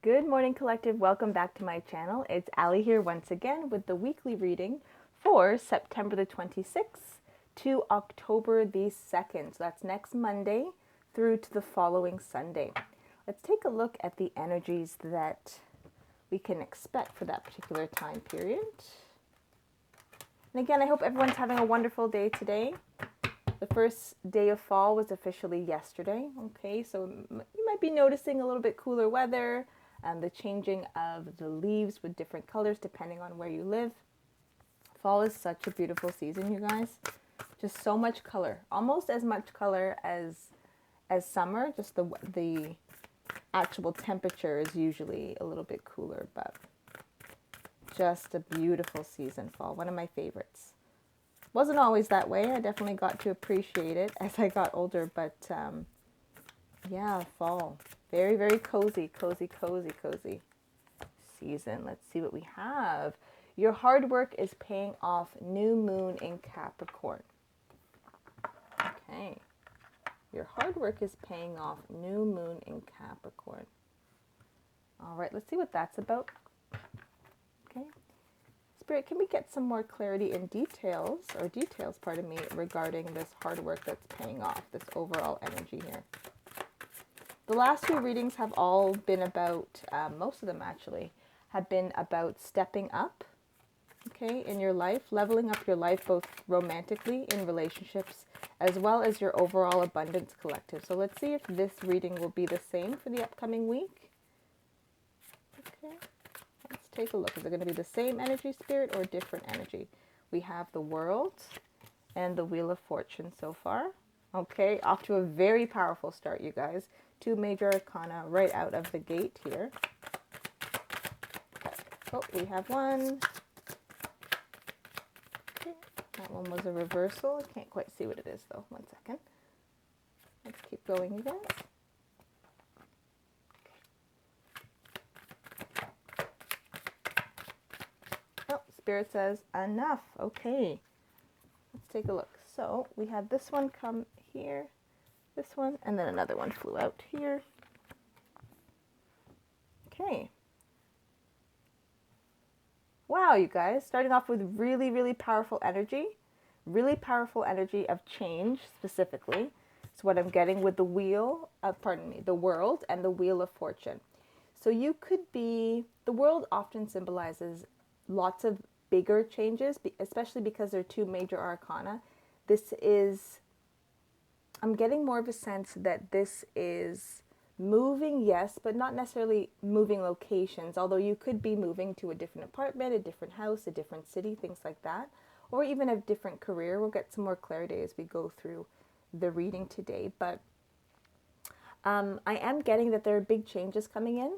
Good morning, collective. Welcome back to my channel. It's Ali here once again with the weekly reading for September the 26th to October the 2nd. So that's next Monday through to the following Sunday. Let's take a look at the energies that we can expect for that particular time period. And again, I hope everyone's having a wonderful day today. The first day of fall was officially yesterday. Okay, so you might be noticing a little bit cooler weather and the changing of the leaves with different colors depending on where you live. Fall is such a beautiful season, you guys. Just so much color, almost as much color as summer. Just the actual temperature is usually a little bit cooler, but just a beautiful season, fall. One of my favorites. Wasn't always that way. I definitely got to appreciate it as I got older, but yeah, fall. Very, very cozy, cozy, cozy, cozy season. Let's see what we have. Your hard work is paying off. New moon in Capricorn. Okay. Your hard work is paying off. New moon in Capricorn. All right, let's see what that's about. Okay. Spirit, can we get some more clarity and details, pardon me, regarding this hard work that's paying off, this overall energy here? The last few readings have all been about, most of them actually, have been about stepping up, okay, in your life, leveling up your life both romantically in relationships as well as your overall abundance collective. So let's see if this reading will be the same for the upcoming week. Okay, let's take a look. Is it going to be the same energy, Spirit, or different energy? We have the World and the Wheel of Fortune so far. Okay, off to a very powerful start, you guys. Two major arcana right out of the gate here. Okay. Oh, we have one. Okay. That one was a reversal. I can't quite see what it is, though. 1 second. Let's keep going, you guys. Oh, Spirit says enough. Okay. Let's take a look. So we had this one come here, this one, and then another one flew out here. Okay. Wow, you guys, starting off with really, really powerful energy of change specifically. It's what I'm getting with the the World and the Wheel of Fortune. So you could be, the World often symbolizes lots of bigger changes, especially because they're two major arcana. This is, I'm getting more of a sense that this is moving, yes, but not necessarily moving locations, although you could be moving to a different apartment, a different house, a different city, things like that, or even a different career. We'll get some more clarity as we go through the reading today, but I am getting that there are big changes coming in.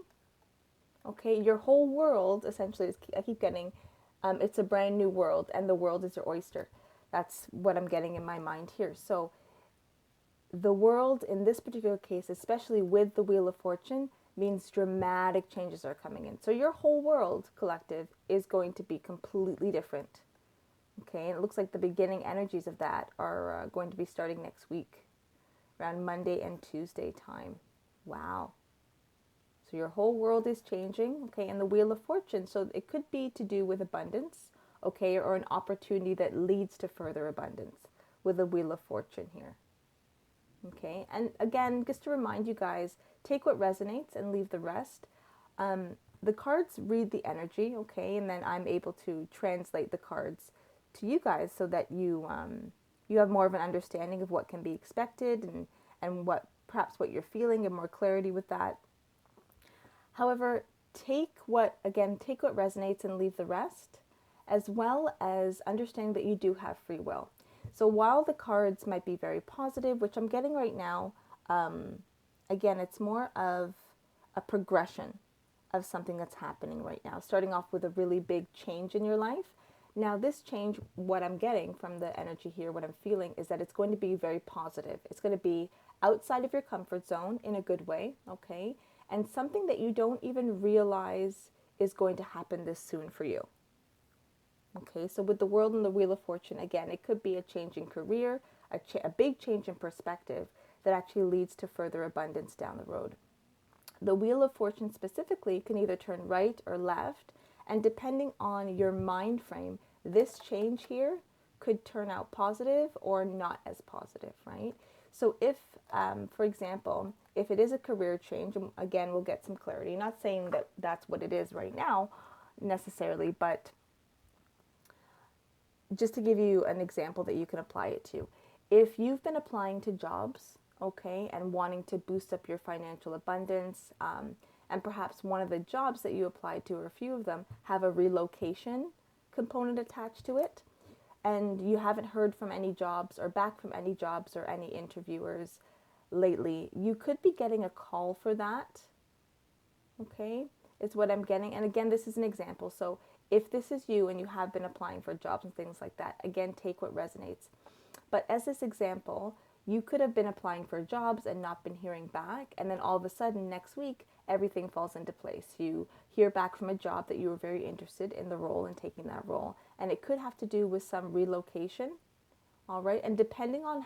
Okay, your whole world essentially is, I keep getting, it's a brand new world, and the world is your oyster. That's what I'm getting in my mind here. So the World in this particular case, especially with the Wheel of Fortune, means dramatic changes are coming in. So your whole world collective is going to be completely different. Okay, and it looks like the beginning energies of that are going to be starting next week, around Monday and Tuesday time. Wow. So your whole world is changing, okay, and the Wheel of Fortune. So it could be to do with abundance, okay, or an opportunity that leads to further abundance with the Wheel of Fortune here. Okay, and again, just to remind you guys, take what resonates and leave the rest. The cards read the energy, okay, and then I'm able to translate the cards to you guys so that you you have more of an understanding of what can be expected and what perhaps what you're feeling and more clarity with that. However, take what resonates and leave the rest, as well as understanding that you do have free will. So while the cards might be very positive, which I'm getting right now, again, it's more of a progression of something that's happening right now, starting off with a really big change in your life. Now, this change, what I'm getting from the energy here, what I'm feeling is that it's going to be very positive. It's going to be outside of your comfort zone in a good way, okay? And something that you don't even realize is going to happen this soon for you. Okay, so with the World and the Wheel of Fortune, again, it could be a change in career, a big change in perspective that actually leads to further abundance down the road. the Wheel of Fortune specifically can either turn right or left, and depending on your mind frame, this change here could turn out positive or not as positive, right? So if, for example, if it is a career change, again, we'll get some clarity. Not saying that that's what it is right now necessarily, but just to give you an example that you can apply it to. If you've been applying to jobs, okay, and wanting to boost up your financial abundance, and perhaps one of the jobs that you applied to, or a few of them, have a relocation component attached to it, and you haven't heard from any jobs or back from any jobs or any interviewers lately, you could be getting a call for that, okay, is what I'm getting. And again, this is an example. So if this is you and you have been applying for jobs and things like that, again, take what resonates. But as this example, you could have been applying for jobs and not been hearing back. And then all of a sudden next week, everything falls into place. You hear back from a job that you were very interested in the role and taking that role. And it could have to do with some relocation. All right. And depending on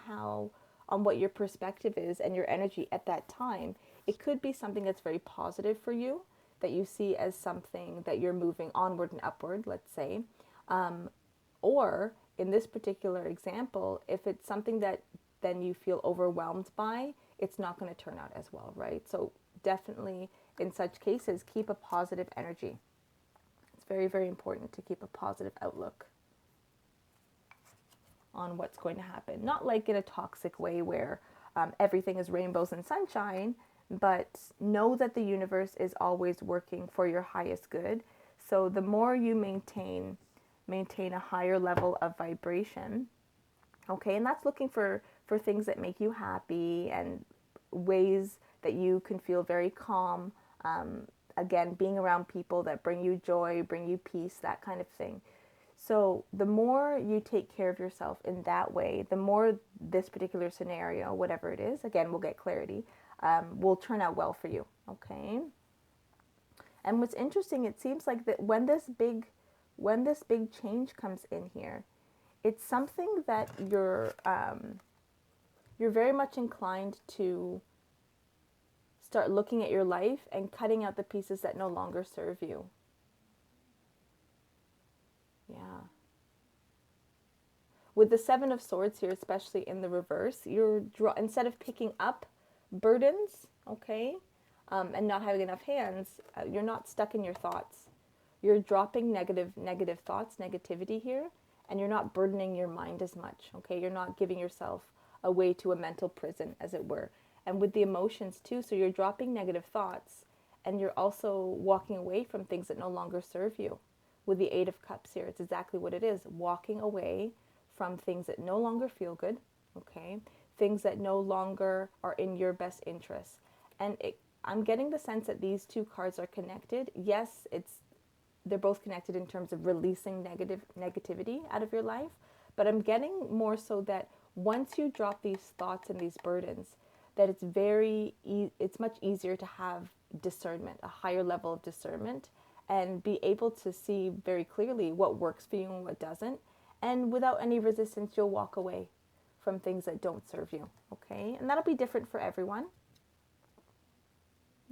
on what your perspective is and your energy at that time, it could be something that's very positive for you, that you see as something that you're moving onward and upward, let's say. Or in this particular example, if it's something that then you feel overwhelmed by, it's not going to turn out as well, right? So definitely in such cases, keep a positive energy. It's very, very important to keep a positive outlook on what's going to happen. Not like in a toxic way where everything is rainbows and sunshine, but know that the universe is always working for your highest good. So the more you maintain a higher level of vibration, okay, and that's looking for things that make you happy and ways that you can feel very calm. Again, being around people that bring you joy, bring you peace, that kind of thing. So the more you take care of yourself in that way, the more this particular scenario, whatever it is, again, we'll get clarity, will turn out well for you, okay? And what's interesting, it seems like that when this big change comes in here, it's something that you're very much inclined to start looking at your life and cutting out the pieces that no longer serve you. Yeah. With the Seven of Swords here, especially in the reverse, instead of picking up burdens, okay, and not having enough hands, you're not stuck in your thoughts. You're dropping negative thoughts, negativity here, and you're not burdening your mind as much, okay? You're not giving yourself away to a mental prison, as it were. And with the emotions too, so you're dropping negative thoughts, and you're also walking away from things that no longer serve you. With the Eight of Cups here, it's exactly what it is. Walking away from things that no longer feel good, okay? Things that no longer are in your best interest. And I'm getting the sense that these two cards are connected. Yes, they're both connected in terms of releasing negativity out of your life, but I'm getting more so that once you drop these thoughts and these burdens, that it's much easier to have discernment, a higher level of discernment, and be able to see very clearly what works for you and what doesn't. And without any resistance, you'll walk away from things that don't serve you, okay? And that'll be different for everyone.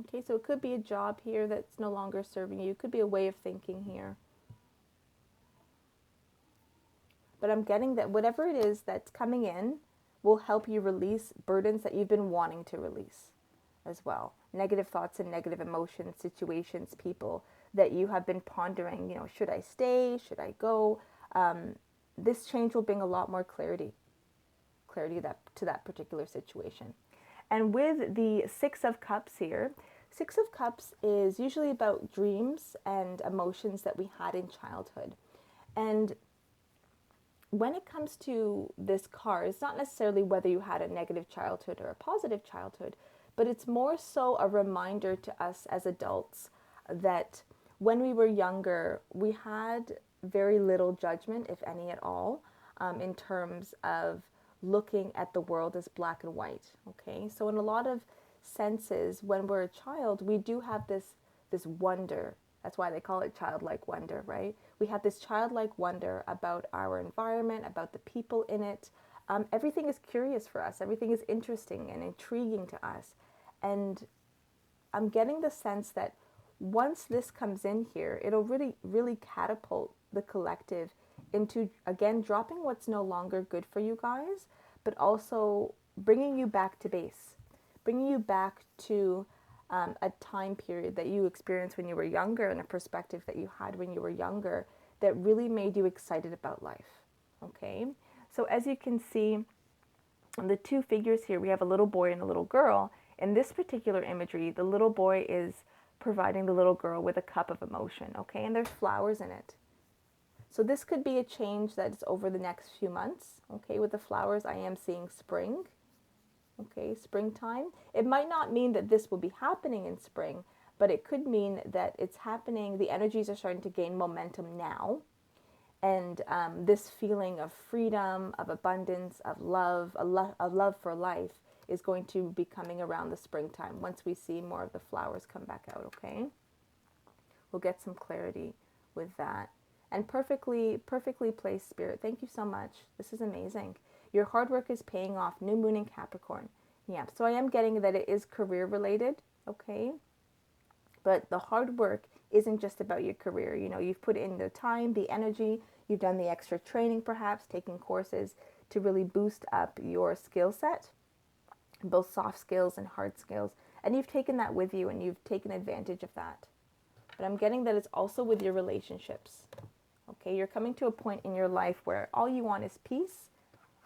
Okay, so it could be a job here that's no longer serving you. It could be a way of thinking here. But I'm getting that whatever it is that's coming in will help you release burdens that you've been wanting to release as well. Negative thoughts and negative emotions, situations, people that you have been pondering, should I stay? Should I go? This change will bring a lot more clarity to that particular situation. And with the Six of Cups here, Six of Cups is usually about dreams and emotions that we had in childhood. And when it comes to this card, it's not necessarily whether you had a negative childhood or a positive childhood, but it's more so a reminder to us as adults that when we were younger, we had very little judgment, if any at all, in terms of looking at the world as black and white, okay? So in a lot of senses, when we're a child, we do have this wonder. That's why they call it childlike wonder, right? We have this childlike wonder about our environment, about the people in it. Everything is curious for us. Everything is interesting and intriguing to us. And I'm getting the sense that once this comes in here, it'll really, really catapult the collective into, again, dropping what's no longer good for you guys, but also bringing you back to base, bringing you back to a time period that you experienced when you were younger and a perspective that you had when you were younger that really made you excited about life. Okay, so as you can see, the two figures here, we have a little boy and a little girl. In this particular imagery, the little boy is providing the little girl with a cup of emotion, okay, and there's flowers in it. So this could be a change that's over the next few months, okay. With the flowers, I am seeing spring, okay, springtime. It might not mean that this will be happening in spring, but it could mean that it's happening, the energies are starting to gain momentum now. And this feeling of freedom, of abundance, of love, of love for life is going to be coming around the springtime once we see more of the flowers come back out, okay? We'll get some clarity with that. And perfectly placed, Spirit. Thank you so much. This is amazing. Your hard work is paying off. New moon in Capricorn. Yeah, so I am getting that it is career related, okay? But the hard work isn't just about your career. You know, you've put in the time, the energy, you've done the extra training perhaps, taking courses to really boost up your skill set, both soft skills and hard skills. And you've taken that with you and you've taken advantage of that. But I'm getting that it's also with your relationships. Okay, you're coming to a point in your life where all you want is peace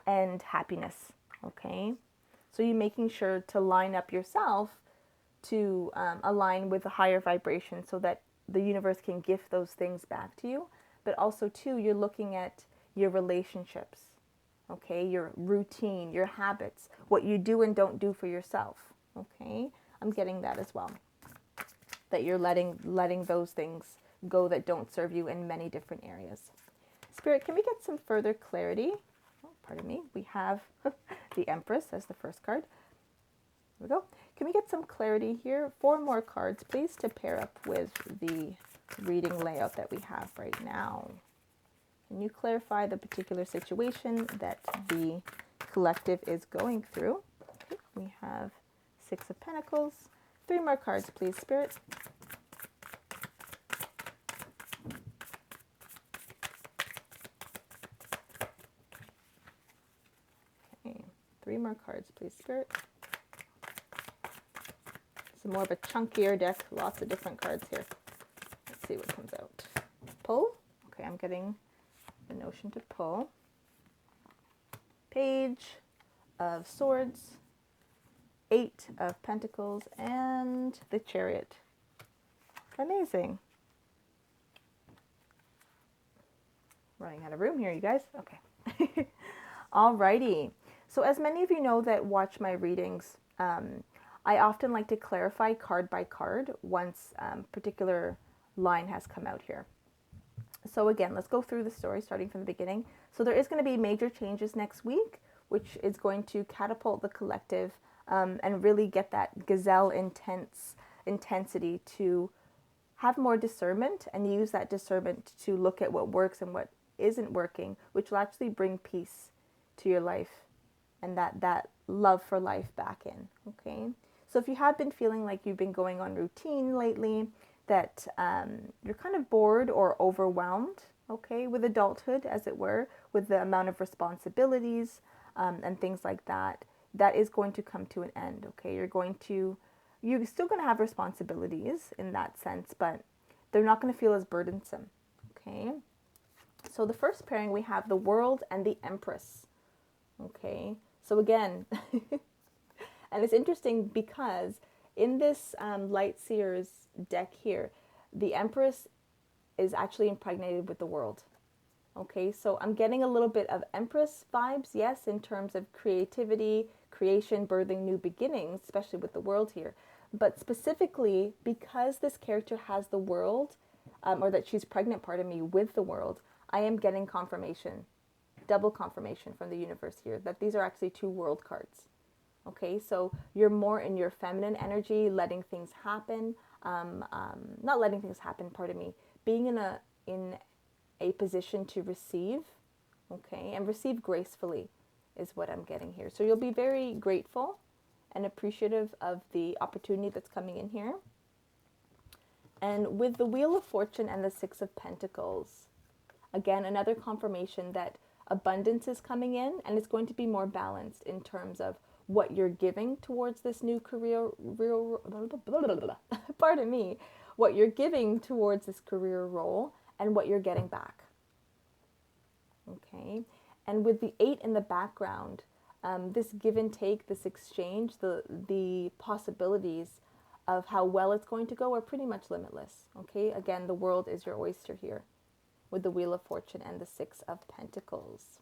and happiness. Okay, so you're making sure to line up yourself to align with a higher vibration so that the universe can gift those things back to you. But also too, you're looking at your relationships, okay, your routine, your habits, what you do and don't do for yourself, okay. I'm getting that as well, that you're letting those things go that don't serve you in many different areas. Spirit, can we get some further clarity? Oh, pardon me. We have the Empress as the first card. Here we go. Can we get some clarity here? 4 more cards, please, to pair up with the reading layout that we have right now. Can you clarify the particular situation that the collective is going through? Okay, we have 6 of Pentacles. 3 more cards, please, Spirit. Okay, 3 more cards, please, Spirit. It's more of a chunkier deck, lots of different cards here. Let's see what comes out. Pull. Okay, I'm getting the notion to pull. Page of Swords, 8 of Pentacles, and the Chariot. Amazing. Running out of room here, you guys. Okay. Alrighty. So as many of you know that watch my readings, I often like to clarify card by card once particular line has come out here. So again, let's go through the story starting from the beginning. So there is going to be major changes next week, which is going to catapult the collective and really get that gazelle intensity to have more discernment and use that discernment to look at what works and what isn't working, which will actually bring peace to your life and that love for life back in, okay? So if you have been feeling like you've been going on routine lately, that you're kind of bored or overwhelmed, okay, with adulthood, as it were, with the amount of responsibilities and things like that, that is going to come to an end, okay? You're still going to have responsibilities in that sense, but they're not going to feel as burdensome, okay? So the first pairing, we have the World and the Empress, okay? So again, and it's interesting because in this Light Seers deck here, the Empress is actually impregnated with the World. Okay, so I'm getting a little bit of Empress vibes, yes, in terms of creativity, creation, birthing new beginnings, especially with the World here. But specifically, because this character has the World, or that she's pregnant, pardon me, with the World, I am getting confirmation, double confirmation from the universe here, that these are actually 2 World cards. Okay, so you're more in your feminine energy, letting things happen, not letting things happen, pardon me, being in a position to receive, okay, and receive gracefully is what I'm getting here. So you'll be very grateful and appreciative of the opportunity that's coming in here. And with the Wheel of Fortune and the Six of Pentacles, again, another confirmation that abundance is coming in, and it's going to be more balanced in terms of what you're giving towards this new career, pardon me, what you're giving towards this career role and what you're getting back. Okay, and with the 8 in the background, this give and take, this exchange, the possibilities of how well it's going to go are pretty much limitless. Okay, again, the world is your oyster here with the Wheel of Fortune and the Six of Pentacles.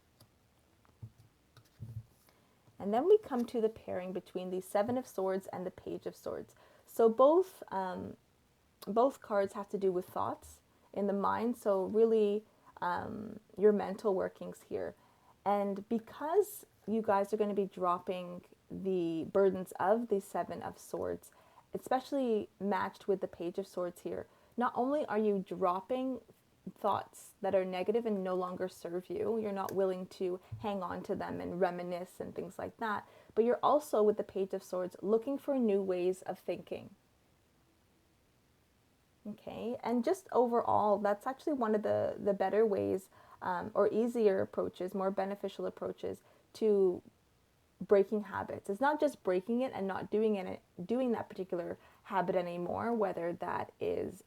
And then we come to the pairing between the Seven of Swords and the Page of Swords. So both cards have to do with thoughts in the mind, so really your mental workings here. And because you guys are going to be dropping the burdens of the Seven of Swords, especially matched with the Page of Swords here, not only are you dropping thoughts that are negative and no longer serve you, you're not willing to hang on to them and reminisce and things like that, but you're also, with the Page of Swords, looking for new ways of thinking. Okay, and just overall, that's actually one of the better ways or easier approaches, more beneficial approaches to breaking habits. It's not just breaking it and not doing that particular habit anymore, whether that is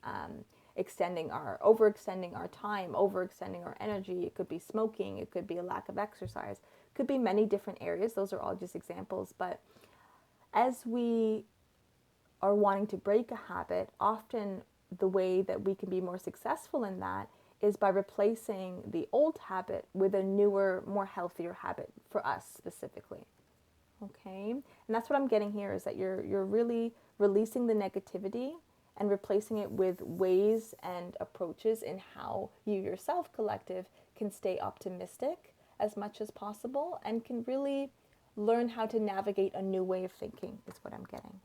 overextending our time, overextending our energy. It could be smoking, it could be a lack of exercise, it could be many different areas. Those are all just examples. But as we are wanting to break a habit, often the way that we can be more successful in that is by replacing the old habit with a newer, more healthier habit for us specifically. Okay, and that's what I'm getting here, is that you're really releasing the negativity and replacing it with ways and approaches in how you yourself, collective, can stay optimistic as much as possible and can really learn how to navigate a new way of thinking, is what I'm getting.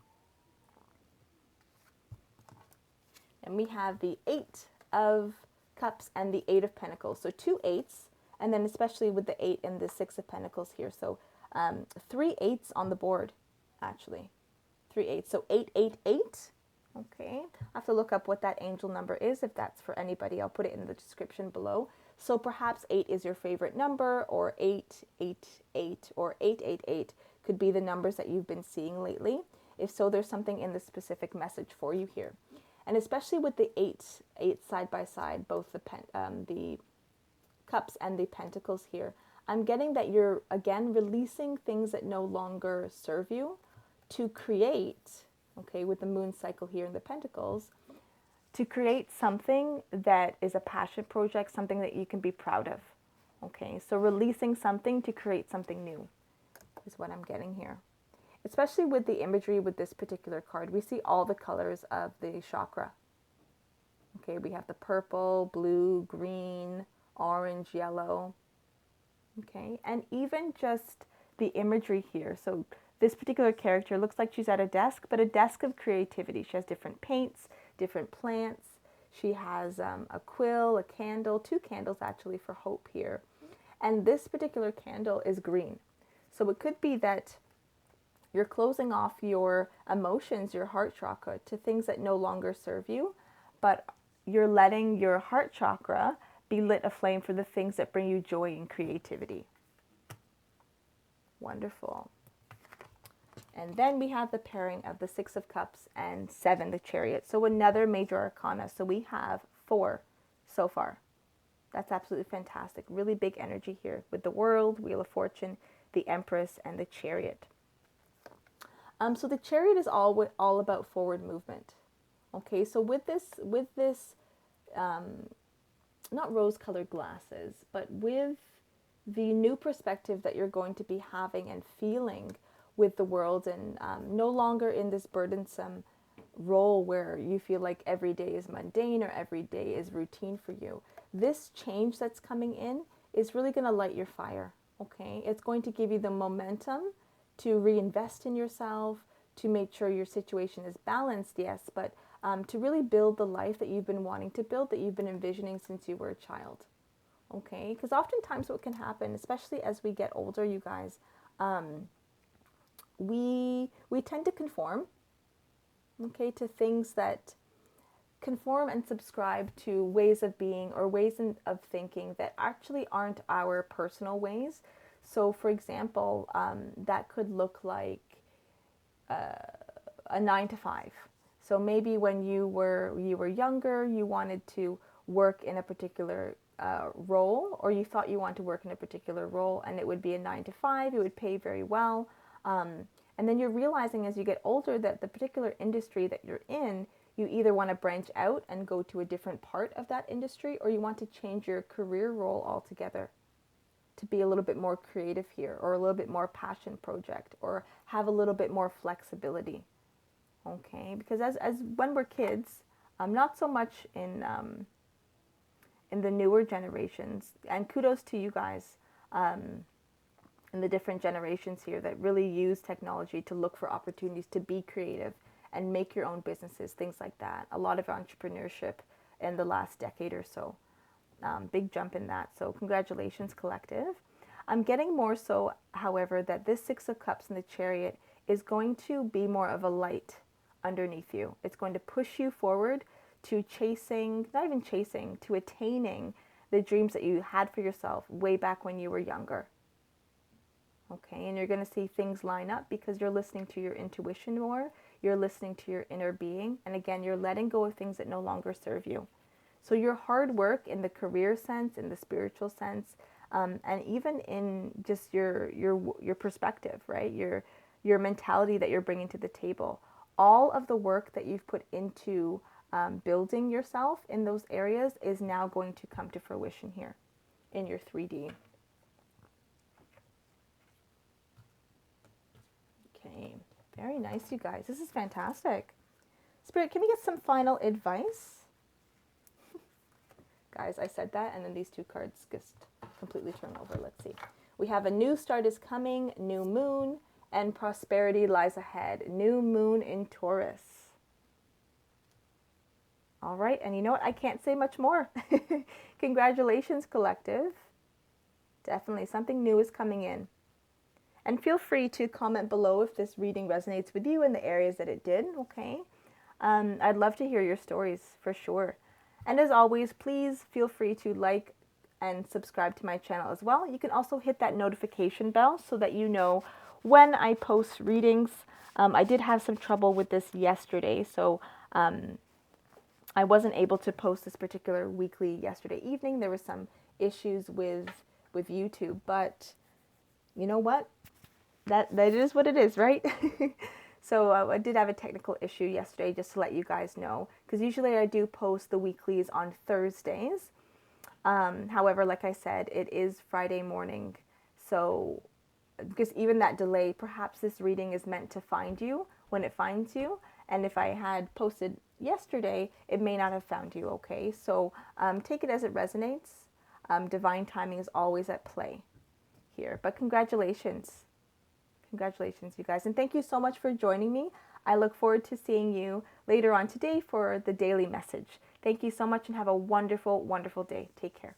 And we have the 8 of Cups and the 8 of Pentacles. So 2 8s, and then especially with the 8 and the 6 of Pentacles here. So 3 8s on the board, actually. 3 8s. So 888. Okay. I have to look up what that angel number is. If that's for anybody, I'll put it in the description below. So perhaps 8 is your favorite number, or 888 or 888 could be the numbers that you've been seeing lately. If so, there's something in the specific message for you here. And especially with the 8 side by side, both the Cups and the Pentacles here, I'm getting that you're, again, releasing things that no longer serve you to create, okay, with the moon cycle here in the Pentacles, to create something that is a passion project, something that you can be proud of. Okay, so releasing something to create something new is what I'm getting here. Especially with the imagery with this particular card, we see all the colors of the chakra. Okay, we have the purple, blue, green, orange, yellow. Okay, and even just the imagery here. So this particular character looks like she's at a desk, but a desk of creativity. She has different paints, different plants. She has a quill, a candle, 2 candles actually for hope here. And this particular candle is green. So it could be that you're closing off your emotions, your heart chakra, to things that no longer serve you, but you're letting your heart chakra be lit aflame for the things that bring you joy and creativity. Wonderful. And then we have the pairing of the 6 of Cups and 7, the Chariot. So another major arcana. So we have 4 so far. That's absolutely fantastic. Really big energy here with the World, Wheel of Fortune, the Empress, and the Chariot. So the Chariot is all about forward movement. Okay, so with this, not rose-colored glasses, but with the new perspective that you're going to be having and feeling with the world, and no longer in this burdensome role where you feel like every day is mundane or every day is routine for you. This change that's coming in is really going to light your fire. Okay, it's going to give you the momentum to reinvest in yourself, to make sure your situation is balanced, yes, but to really build the life that you've been wanting to build, that you've been envisioning since you were a child. Okay, because oftentimes what can happen, especially as we get older, you guys, we tend to conform, okay, to things that conform and subscribe to ways of being or of thinking that actually aren't our personal ways. So, for example, that could look like a 9 to 5. So maybe when you were younger, you wanted to work in a particular role, or you thought you wanted to work in a particular role, and it would be a 9 to 5. It would pay very well, and then you're realizing as you get older that the particular industry that you're in, you either want to branch out and go to a different part of that industry, or you want to change your career role altogether to be a little bit more creative here, or a little bit more passion project, or have a little bit more flexibility. Okay, because as when we're kids, not so much in the newer generations, and kudos to you guys in the different generations here that really use technology to look for opportunities to be creative and make your own businesses, things like that. A lot of entrepreneurship in the last decade or so. Big jump in that. So congratulations, collective. I'm getting more so, however, that this Six of Cups in the Chariot is going to be more of a light underneath you. It's going to push you forward to chasing, not even chasing, to attaining the dreams that you had for yourself way back when you were younger. Okay, and you're going to see things line up because you're listening to your intuition more, you're listening to your inner being, and again, you're letting go of things that no longer serve you. So your hard work in the career sense, in the spiritual sense, and even in just your perspective, right? Your mentality that you're bringing to the table. All of the work that you've put into building yourself in those areas is now going to come to fruition here in your 3D. Okay, very nice, you guys. This is fantastic. Spirit, can we get some final advice? Guys, I said that, and then these two cards just completely turn over. Let's see. We have a new start is coming, new moon, and prosperity lies ahead. New moon in Taurus. All right, and you know what? I can't say much more. Congratulations, collective. Definitely something new is coming in. And feel free to comment below if this reading resonates with you in the areas that it did, okay? I'd love to hear your stories for sure. And as always, please feel free to like and subscribe to my channel as well. You can also hit that notification bell so that you know when I post readings. I did have some trouble with this yesterday, so I wasn't able to post this particular weekly yesterday evening. There were some issues with YouTube, but you know what? That is what it is, right? So I did have a technical issue yesterday, just to let you guys know, because usually I do post the weeklies on Thursdays. However, like I said, it is Friday morning, so because even that delay, perhaps this reading is meant to find you when it finds you, and if I had posted yesterday, it may not have found you, okay? So take it as it resonates. Divine timing is always at play here, but congratulations. Congratulations, you guys. And thank you so much for joining me. I look forward to seeing you later on today for the daily message. Thank you so much and have a wonderful, wonderful day. Take care.